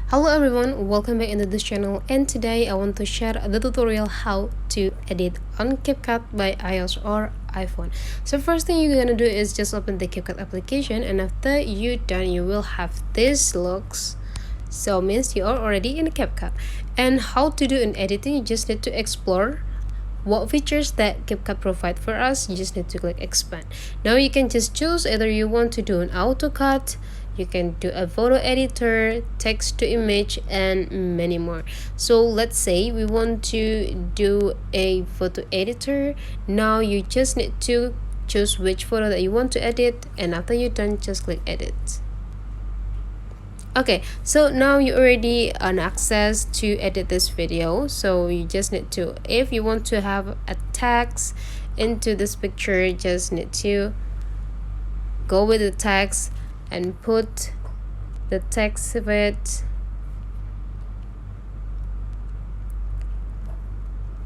Hello everyone, welcome back into this channel, and today I want to share the tutorial how to edit on Capcut by iOS or iPhone. So first thing you're gonna do is just open the Capcut application, and after you're done you will have this looks. So means you are already in Capcut. And how to do in editing, you just need to explore what features that Capcut provide for us. You just need to click expand. Now you can just choose either you want to do an auto cut, you can do a photo editor, text to image, and many more. So let's say we want to do a photo editor. Now you just need to choose which photo that you want to edit, and after you're done just click edit. Okay, so now you already an access to edit this video. So you just need to, if you want to have a text into this picture, just need to go with the text and put the text of it.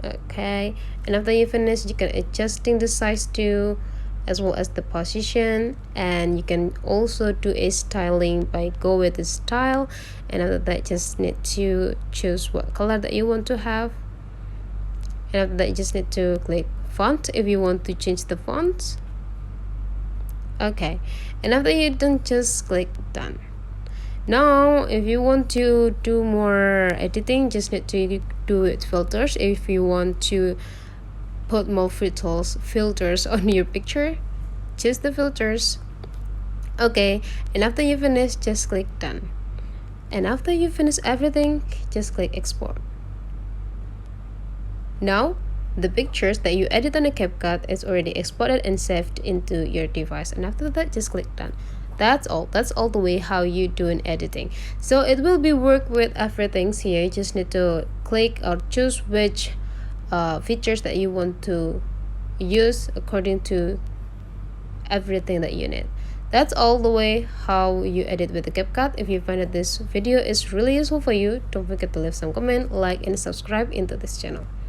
Okay, and after you finish, you can adjusting the size too, as well as the position, and you can also do a styling by go with the style, and after that just need to choose what color that you want to have, and after that you just need to click font if you want to change the font. Okay, and after you done just click done. Now if you want to do more editing, just need to do it filters. If you want to put more filters on your picture, choose the filters. Okay, and after you finish just click done, and after you finish everything just click export. Now the pictures that you edit on a Capcut is already exported and saved into your device, and after that just click done. That's all the way how you do in editing. So it will be work with everything here. You just need to click or choose which features that you want to use according to everything that you need. That's all the way how you edit with the Capcut. If you find that this video is really useful for you, don't forget to leave some comment, like, and subscribe into this channel.